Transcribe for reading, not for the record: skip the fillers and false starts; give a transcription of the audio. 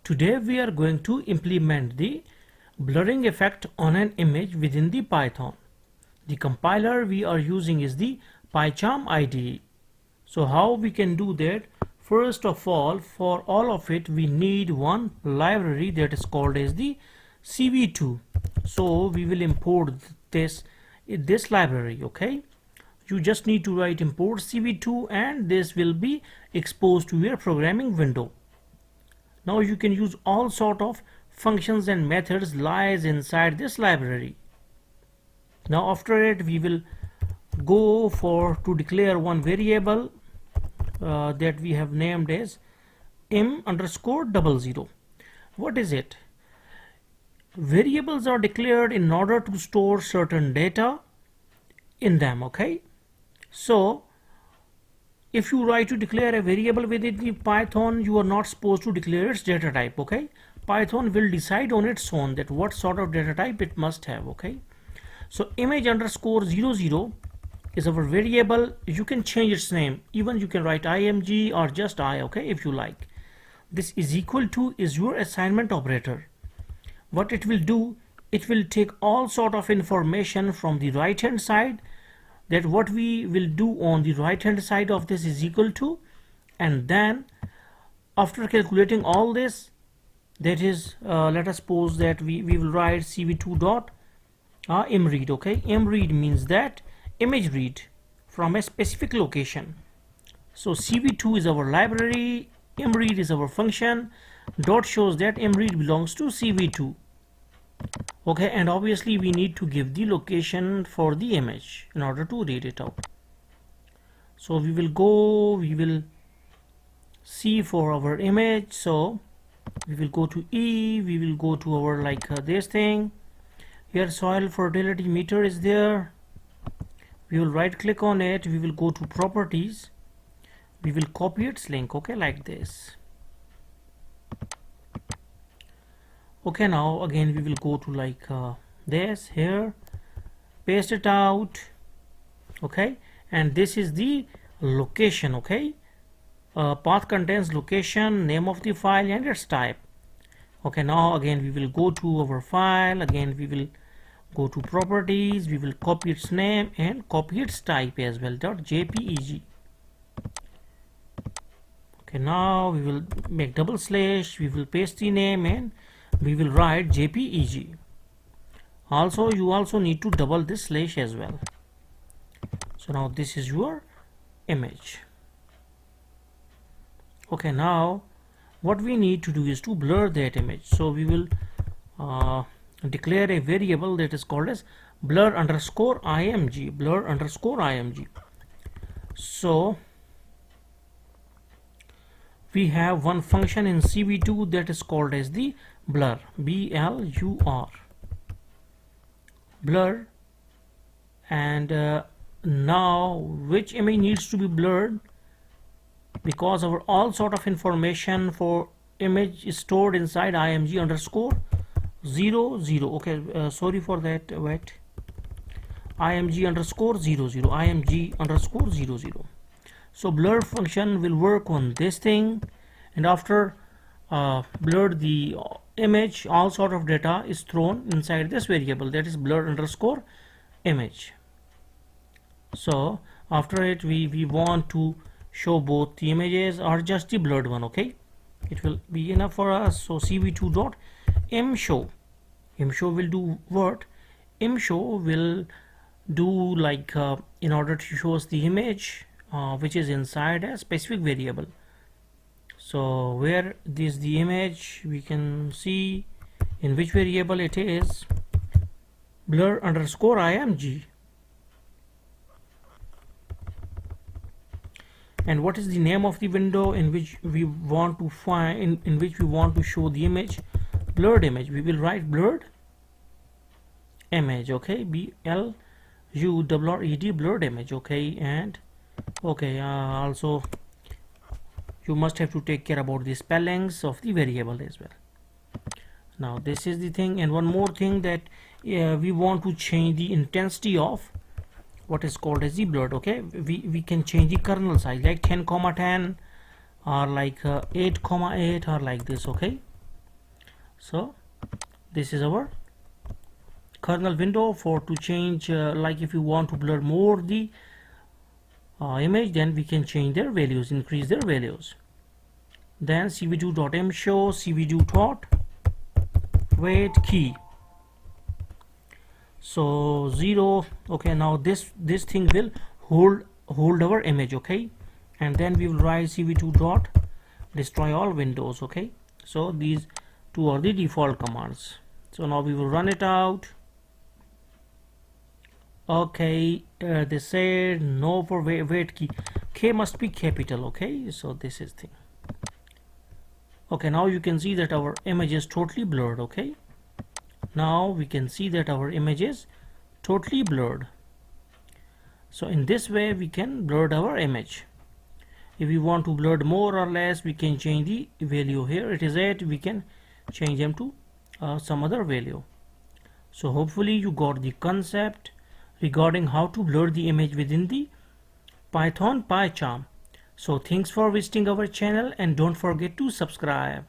Today we are going to implement the blurring effect on an image within the Python. The compiler we are using is the pycharm IDE. So how we can do that? First of all, for all of it we need one library that is called as the CV2. So we will import this library. Okay, you just need to write import CV2 and this will be exposed to your programming window. Now you can use all sort of functions and methods lies inside this library. Now after it we will go to declare one variable that we have named as m_00. What is it? Variables are declared in order to store certain data in them. Okay, so if you try to declare a variable within the Python, you are not supposed to declare its data type. Okay, Python will decide on its own that what sort of data type it must have. Okay, so image_00 is our variable. You can change its name, even you can write img or just I, okay, if you like. This is equal to is your assignment operator. What it will do, it will take all sort of information from the right hand side, that what we will do on the right hand side of this is equal to, and then after calculating all this, that is let us suppose that we will write cv2 dot mread. Okay, mread means that image read from a specific location. So cv2 is our library, mread is our function, dot shows that mread belongs to cv2. Okay, and obviously we need to give the location for the image in order to read it out. So we will see for our image. So we will go to E, we will go to our this thing here, soil fertility meter is there. We will right click on it, we will go to properties, we will copy its link. Okay, like this. Okay, now again we will go to this here, paste it out. Okay, and this is the location. Okay, path contains location, name of the file and its type. Okay, now again we will go to our file, again we will go to properties, we will copy its name and copy its type as well, .jpeg. Okay, now we will make double slash, we will paste the name and we will write jpeg. Also you also need to double this slash as well. So now this is your image. Okay, now what we need to do is to blur that image. So we will declare a variable that is called as blur_img, blur_img. So we have one function in cv2 that is called as the blur, blur, blur. And now which image needs to be blurred? Because our all sort of information for image is stored inside img_00. Okay, sorry for that, wait, img_00, img_00. So blur function will work on this thing, and after blur the image, all sort of data is thrown inside this variable, that is blur_image. So after it we want to show both the images or just the blurred one. Okay, it will be enough for us. So cv2 dot mshow, mshow will do what? Mshow will do in order to show us the image which is inside a specific variable. So where this the image, we can see in which variable it is, blur_img. And what is the name of the window in which we want to find, in which we want to show the image? Blurred image. We will write blurred image. Okay, blurred, blurred image. Okay, and okay, also you must have to take care about the spellings of the variable as well. Now this is the thing, and one more thing, that we want to change the intensity of what is called as the blurred. Okay, we can change the kernel size like 10,10 or 8,8 or like this. Okay, So this is our kernel window for to change, like if you want to blur more the image, then we can change their values, increase their values. Then cv2.m show cv2.weight key, so 0. Okay, now this thing will hold our image. Okay, and then we will write cv2.destroy all windows. Okay, so these two are the default commands. So now we will run it out. Okay, they said no for weight key, k must be capital. Okay, so this is thing. Okay, now you can see that our image is totally blurred. Okay, now we can see that our image is totally blurred. So in this way we can blur our image. If we want to blur more or less, we can change the value. Here it is 8, we can change them to some other value. So hopefully you got the concept regarding how to blur the image within the Python pycharm. So thanks for visiting our channel and don't forget to subscribe.